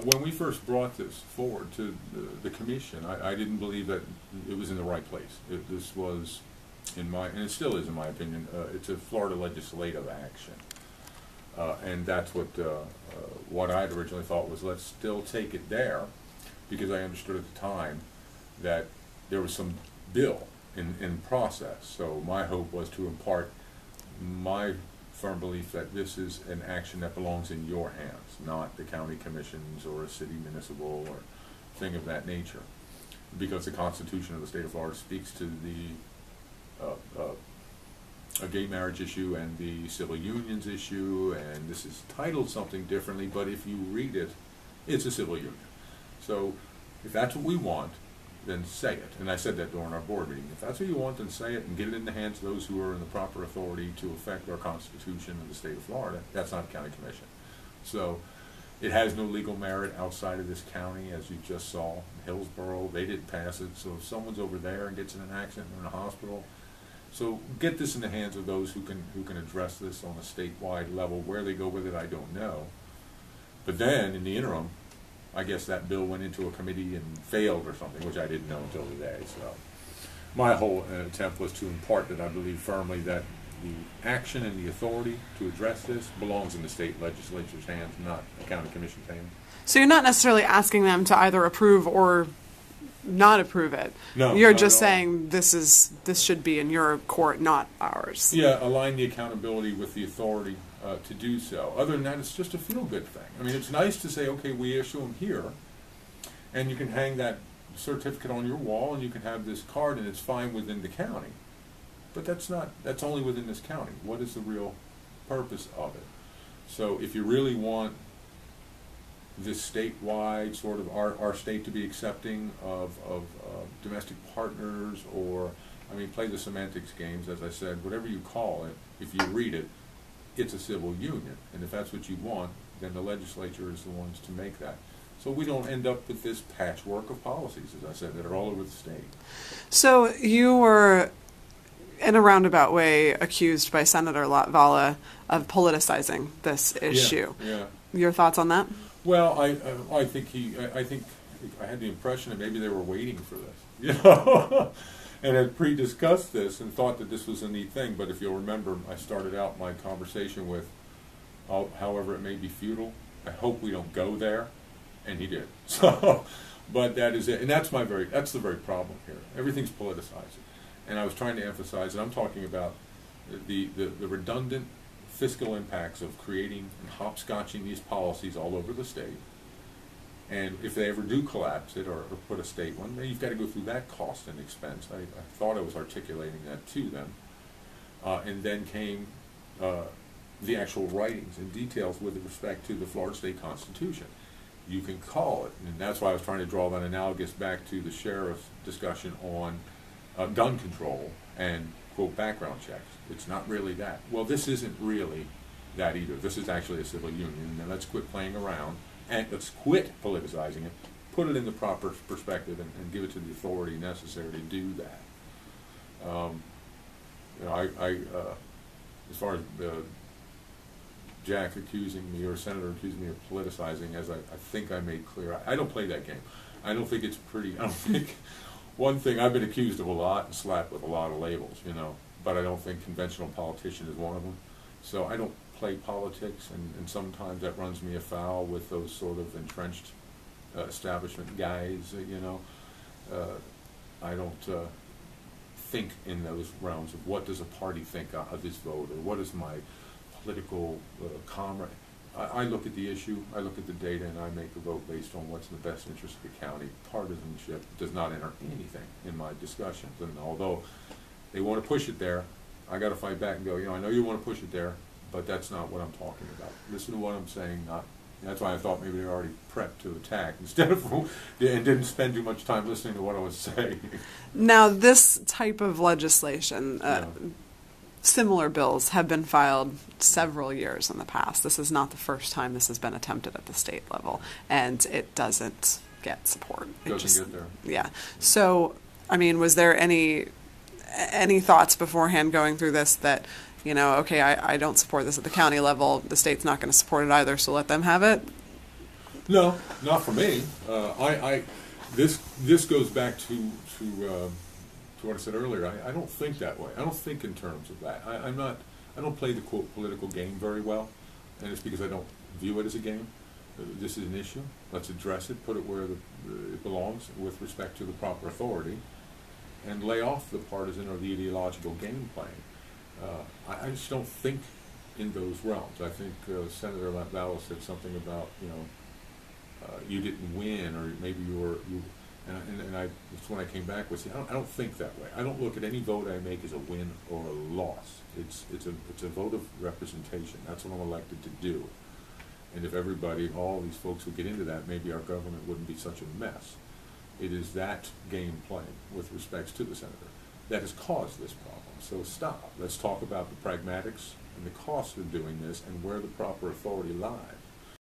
when we first brought this forward to the commission, I didn't believe that it was in the right place. This was, and it still is in my opinion, it's a Florida legislative action. And that's what I had originally thought was, let's still take it there, because I understood at the time that there was some bill in process. So my hope was to impart my firm belief that this is an action that belongs in your hands, not the county commissions or a city municipal or thing of that nature, because the Constitution of the state of Florida speaks to the a gay marriage issue and the civil unions issue, and this is titled something differently, but if you read it, it's a civil union. So if that's what we want, then say it. And I said that during our board meeting. If that's what you want, then say it and get it in the hands of those who are in the proper authority to affect our Constitution of the state of Florida. That's not a county commission. So it has no legal merit outside of this county, as you just saw. Hillsborough, they didn't pass it. So if someone's over there and gets in an accident or in a hospital, so get this in the hands of those who can address this on a statewide level. Where they go with it, I don't know. But then, in the interim, I guess that bill went into a committee and failed or something, which I didn't know until today. So my whole attempt was to impart that I believe firmly that the action and the authority to address this belongs in the state legislature's hands, not the county commission's hands. So you're not necessarily asking them to either approve or not approve it. No, you're just saying this should be in your court, not ours. Yeah, align the accountability with the authority to do so. Other than that, it's just a feel-good thing. I mean, it's nice to say, okay, we issue them here, and you can hang that certificate on your wall, and you can have this card, and it's fine within the county. But that's only within this county. What is the real purpose of it? So if you really want this statewide, sort of our state to be accepting of domestic partners, or, I mean, play the semantics games, as I said, whatever you call it, if you read it, it's a civil union. And if that's what you want, then the legislature is the ones to make that. So we don't end up with this patchwork of policies, as I said, that are all over the state. So you were, in a roundabout way, accused by Senator Latvala of politicizing this issue. Yeah. Your thoughts on that? Well, I think I had the impression that maybe they were waiting for this, you know, and had pre-discussed this and thought that this was a neat thing. But if you'll remember, I started out my conversation with, however it may be futile, I hope we don't go there, and he did. So, but that is it, and that's the very problem here. Everything's politicized, and I was trying to emphasize, and I'm talking about the redundant fiscal impacts of creating and hopscotching these policies all over the state. And if they ever do collapse it or put a state one, then you've got to go through that cost and expense. I thought I was articulating that to them. And then came the actual writings and details with respect to the Florida State Constitution. You can call it, and that's why I was trying to draw that analogous back to the sheriff's discussion on gun control and, quote, background checks. It's not really that. Well, this isn't really that either. This is actually a civil union. Now let's quit playing around, and let's quit politicizing it, put it in the proper perspective, and give it to the authority necessary to do that. You know, as far as Jack accusing me, or Senator accusing me of politicizing, as I think I made clear, I don't play that game. I don't think it's pretty. I don't think. One thing, I've been accused of a lot and slapped with a lot of labels, you know, but I don't think conventional politician is one of them. So I don't play politics, and sometimes that runs me afoul with those sort of entrenched establishment guys, you know. I don't think in those realms of what does a party think of this vote, or what is my political comrade. I look at the issue, I look at the data, and I make a vote based on what's in the best interest of the county. Partisanship does not enter anything in my discussions, and although they want to push it there, I got to fight back and go, you know, I know you want to push it there, but that's not what I'm talking about. Listen to what I'm saying. That's why I thought maybe they were already prepped to attack instead of, and didn't spend too much time listening to what I was saying. Now, this type of legislation, similar bills have been filed several years in the past. This is not the first time this has been attempted at the state level, and it doesn't get support. It doesn't get there. Yeah. So, I mean, was there any thoughts beforehand going through this that, you know, okay, I don't support this at the county level, the state's not going to support it either, so let them have it? No, not for me. This goes back to what I said earlier. I don't think that way. I don't think in terms of that. I don't play the quote political game very well, and it's because I don't view it as a game. This is an issue. Let's address it. Put it where it belongs with respect to the proper authority, and lay off the partisan or the ideological game playing. I just don't think in those realms. I think Senator Latvala said something about, you didn't win, or maybe and that's when I came back with, I don't think that way. I don't look at any vote I make as a win or a loss. It's a vote of representation. That's what I'm elected to do. And if everybody, all these folks would get into that, maybe our government wouldn't be such a mess. It is that game playing with respects to the senator that has caused this problem. So stop. Let's talk about the pragmatics and the cost of doing this and where the proper authority lies.